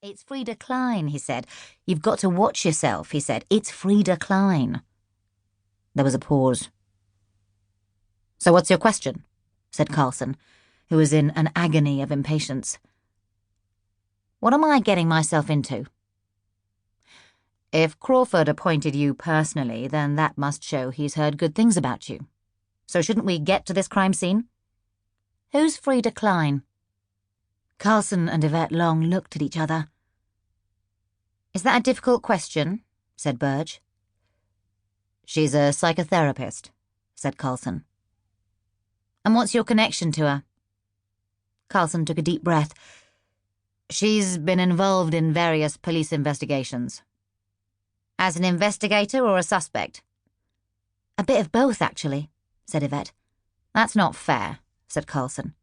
It's Frieda Klein, he said. You've got to watch yourself, he said. It's Frieda Klein. There was a pause. So what's your question? Said Carlson, who was in an agony of impatience. What am I getting myself into? If Crawford appointed you personally, then that must show he's heard good things about you. So shouldn't we get to this crime scene? Who's Frieda Klein? Carlson and Yvette Long looked at each other. Is that a difficult question? Said Burge. She's a psychotherapist, said Carlson. And what's your connection to her? Carlson took a deep breath. She's been involved in various police investigations. As an investigator or a suspect? A bit of both, actually, said Yvette. That's not fair, said Carlson.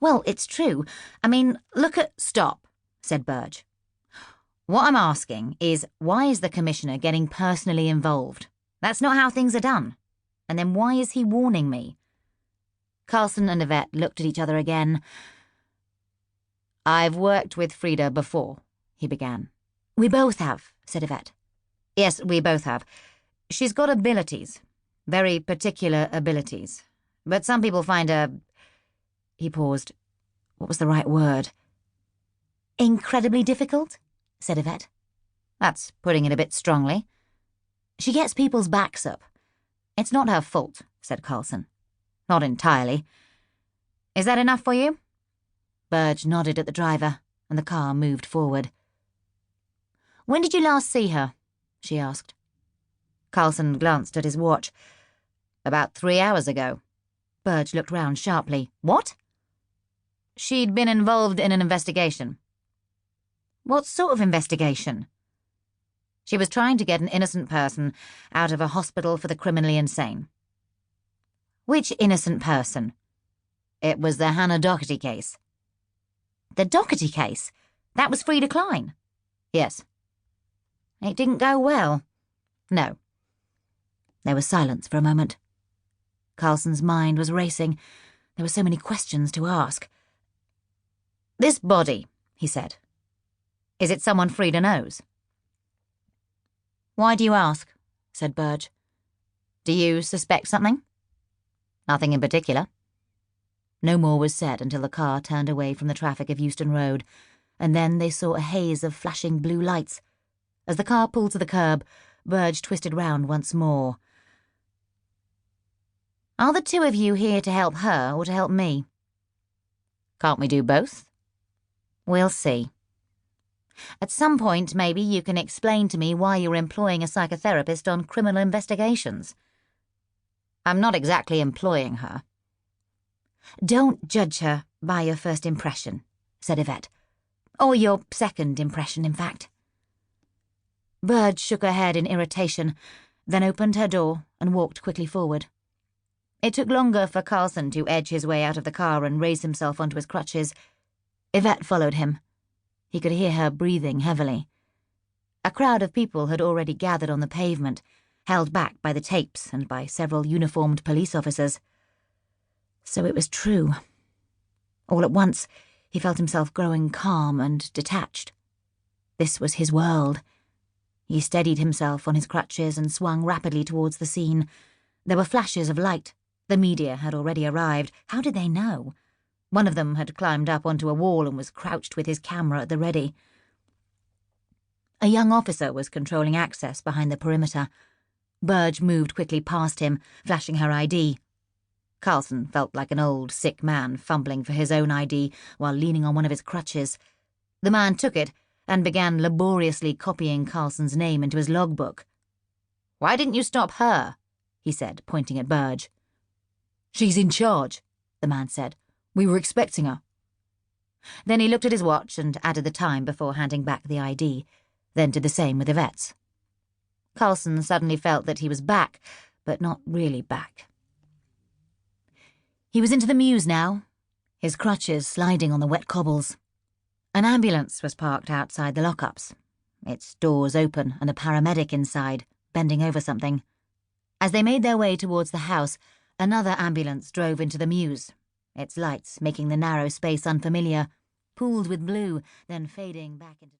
Well, it's true. I mean, look at— Stop, said Burge. What I'm asking is, why is the Commissioner getting personally involved? That's not how things are done. And then why is he warning me? Carlson and Yvette looked at each other again. I've worked with Frieda before, he began. We both have, said Yvette. Yes, we both have. She's got abilities, very particular abilities. But some people find her— He paused. What was the right word? Incredibly difficult, said Yvette. That's putting it a bit strongly. She gets people's backs up. It's not her fault, said Carlson. Not entirely. Is that enough for you? Burge nodded at the driver, and the car moved forward. When did you last see her? She asked. Carlson glanced at his watch. About 3 hours ago. Burge looked round sharply. What? She'd been involved in an investigation. What sort of investigation? She was trying to get an innocent person out of a hospital for the criminally insane. Which innocent person? It was the Hannah Doherty case. The Doherty case? That was Frieda Klein? Yes. It didn't go well. No. There was silence for a moment. Carlson's mind was racing. There were so many questions to ask. This body, he said. Is it someone Frieda knows? Why do you ask? Said Burge. Do you suspect something? Nothing in particular. No more was said until the car turned away from the traffic of Euston Road, and then they saw a haze of flashing blue lights. As the car pulled to the curb, Burge twisted round once more. Are the two of you here to help her or to help me? Can't we do both? We'll see. At some point, maybe you can explain to me why you're employing a psychotherapist on criminal investigations. I'm not exactly employing her. Don't judge her by your first impression, said Yvette. Or your second impression, in fact. Burge shook her head in irritation, then opened her door and walked quickly forward. It took longer for Carlson to edge his way out of the car and raise himself onto his crutches. Yvette followed him. He could hear her breathing heavily. A crowd of people had already gathered on the pavement, held back by the tapes and by several uniformed police officers. So it was true. All at once, he felt himself growing calm and detached. This was his world. He steadied himself on his crutches and swung rapidly towards the scene. There were flashes of light. The media had already arrived. How did they know? One of them had climbed up onto a wall and was crouched with his camera at the ready. A young officer was controlling access behind the perimeter. Burge moved quickly past him, flashing her ID. Carlson felt like an old, sick man fumbling for his own ID while leaning on one of his crutches. The man took it and began laboriously copying Carlson's name into his logbook. Why didn't you stop her? He said, pointing at Burge. She's in charge, the man said. We were expecting her. Then he looked at his watch and added the time before handing back the ID, then did the same with Yvette's. Carlson suddenly felt that he was back, but not really back. He was into the mews now, his crutches sliding on the wet cobbles. An ambulance was parked outside the lockups, its doors open and a paramedic inside, bending over something. As they made their way towards the house, another ambulance drove into the mews, its lights making the narrow space unfamiliar, pooled with blue, then fading back into